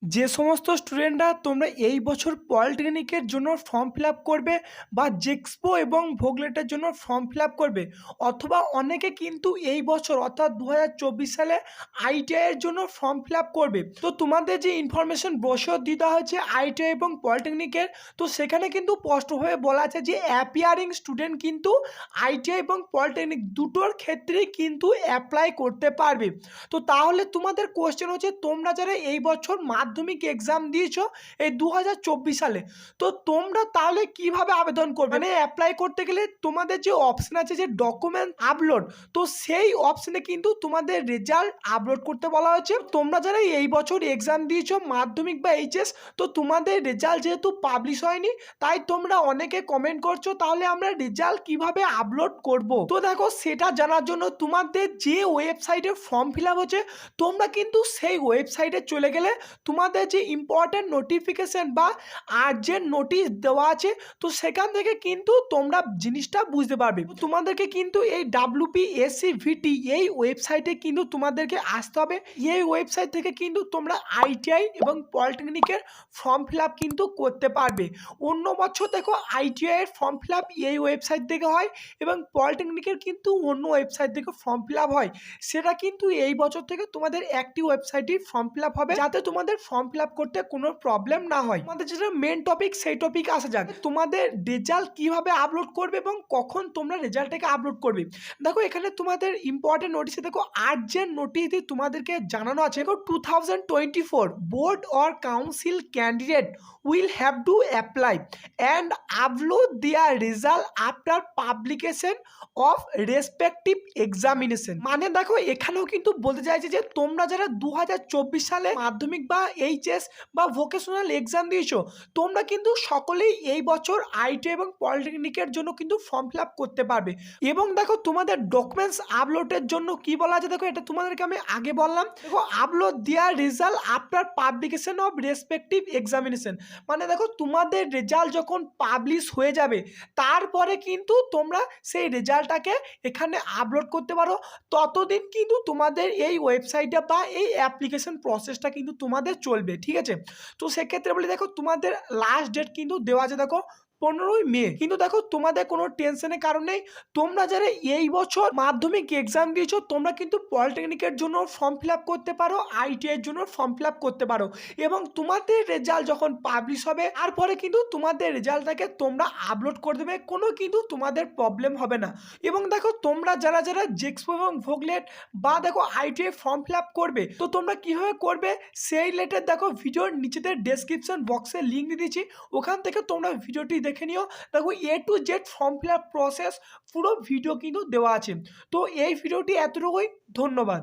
যে সমস্ত স্টুডেন্টরা তোমরা এই বছর পলিটেকনিকের জন্য ফর্ম ফিল আপ করবে বা জেক্সপো এবং ভোগলেটের জন্য ফর্ম ফিল আপ করবে, অথবা অনেকে কিন্তু এই বছর অর্থাৎ 2024 সালে আইটিআইয়ের জন্য ফর্ম ফিল আপ করবে। তো তোমাদের যে ইনফরমেশন ব্রোশার দেওয়া হয়েছে আইটিআই এবং পলিটেকনিকের, তো সেখানে কিন্তু স্পষ্টভাবে বলা আছে যে অ্যাপিয়ারিং স্টুডেন্ট কিন্তু আইটিআই এবং পলিটেকনিক দুটোর ক্ষেত্রেই কিন্তু অ্যাপ্লাই করতে পারবে। তো তাহলে তোমাদের কোয়েশ্চেন হচ্ছে, তোমরা যারা এই বছর মাধ্যমিক এক্সাম দিয়েছো এই 2024 সালে, তো তোমরা তাহলে কিভাবে আবেদন করবে? মানে অ্যাপ্লাই করতে গেলে তোমাদের যে অপশন আছে যে ডকুমেন্ট আপলোড, তো সেই অপশনে কিন্তু তোমাদের রেজাল্ট আপলোড করতে বলা হয়েছে। তোমরা যারা এই বছর এক্সাম দিয়েছো মাধ্যমিক বা এইচএস, তো তোমাদের রেজাল্ট যেহেতু পাবলিশ হয়নি, তাই তোমরা অনেকে কমেন্ট করছো তাহলে আমরা রেজাল্ট কিভাবে আপলোড করব। তো দেখো, সেটা জানার জন্য তোমাদের যে ওয়েবসাইটে ফর্ম ফিল আপ হচ্ছে, তোমরা কিন্তু সেই ওয়েবসাইটে চলে গেলে তোমাদের যে ইম্পর্টেন্ট নোটিফিকেশন বা আর্জেন্ট নোটিশ দেওয়া আছে, তো সেখান থেকে কিন্তু তোমরা জিনিসটা বুঝতে পারবে। তোমাদেরকে কিন্তু এই WPSCVT এই ওয়েবসাইটে কিন্তু তোমাদেরকে আসতে হবে। এই ওয়েবসাইট থেকে কিন্তু তোমরা আইটিআই এবং পলিটেকনিকের ফর্ম ফিল আপ কিন্তু করতে পারবে। অন্য বছর দেখো আইটিআই এর ফর্ম ফিল আপ এই ওয়েবসাইট থেকে হয় এবং পলিটেকনিকের কিন্তু অন্য ওয়েবসাইট থেকে ফর্ম ফিল আপ হয়। সেটা কিন্তু এই বছর থেকে তোমাদের একটি ওয়েবসাইটেই ফর্ম ফিল আপ হবে, যাতে তোমাদের ফর্ম ফিল আপ করতে কোনো প্রবলেম না হয়। তোমাদের যেটা মেন টপিক, সেই টপিকে আসা যাক। তোমাদের রেজাল্ট কিভাবে আপলোড করবে এবং কখন তোমরা রেজাল্টটাকে আপলোড করবে। দেখো, এখানে তোমাদের ইম্পর্টেন্ট নোটিশে দেখো আর্জেন্ট নোটিশ দিয়ে তোমাদেরকে জানানো আছে। দেখো, 2024 board or council candidate will have to apply and upload there result after publication of respective examination. মানে দেখো, এখানেও কিন্তু বলতে চাইছে যে তোমরা যারা 2024 সালে মাধ্যমিক বা এইচএস বা ভোকেশনাল এক্সাম দিয়েছো, তোমরা কিন্তু সকলেই এই বছর আইটি এবং পলিটেকনিকের জন্য কিন্তু ফর্ম ফিল আপ করতে পারবে। এবং দেখো, তোমাদের ডকুমেন্টস আপলোডের জন্য কি বলা আছে, দেখো এটা তোমাদেরকে আমি আগে বললাম। দেখো, upload there result after publication of respective examination. মানে দেখো, তোমাদের রেজাল্ট যখন পাবলিশ হয়ে যাবে, তারপরে কিন্তু তোমরা সেই রেজাল্টটাকে এখানে আপলোড করতে পারো। ততদিন কিন্তু তোমাদের এই ওয়েবসাইটটা বা এই অ্যাপ্লিকেশন প্রসেসটা কিন্তু তোমাদের চলবে, ঠিক আছে। তো সেক্ষেত্রে বলি, দেখো তোমাদের লাস্ট ডেট কিন্তু দেওয়া আছে, দেখো 15ই মে। কিন্তু দেখো, তোমাদের কোনো টেনশনের কারণ নেই। তোমরা যারা এই বছর মাধ্যমিক এক্সাম দিয়েছো, তোমরা কিন্তু পলিটেকনিকের জন্য ফর্ম ফিল আপ করতে পারো, আইটিআইয়ের জন্য ফর্ম ফিল আপ করতে পারো। এবং তোমাদের রেজাল্ট যখন পাবলিশ হবে, তারপরে কিন্তু তোমাদের রেজাল্টটাকে তোমরা আপলোড করে দেবে, কোনো কিন্তু তোমাদের প্রবলেম হবে না। এবং দেখো, তোমরা যারা যারা জেক্সপো এবং ভোগলেট বা দেখো আইটিআই ফর্ম ফিল আপ করবে, তো তোমরা কীভাবে করবে সেই রিলেটেড দেখো ভিডিওর নিচেতে ডেসক্রিপশন বক্সে লিঙ্ক দিয়ে দিচ্ছি, ওখান থেকে তোমরা ভিডিওটি দেখে নিও। দেখো, A to Z form fill up process পুরো ভিডিও কিন্তু দেওয়া আছে। তো এই ভিডিওটি এতটুকুই, ধন্যবাদ।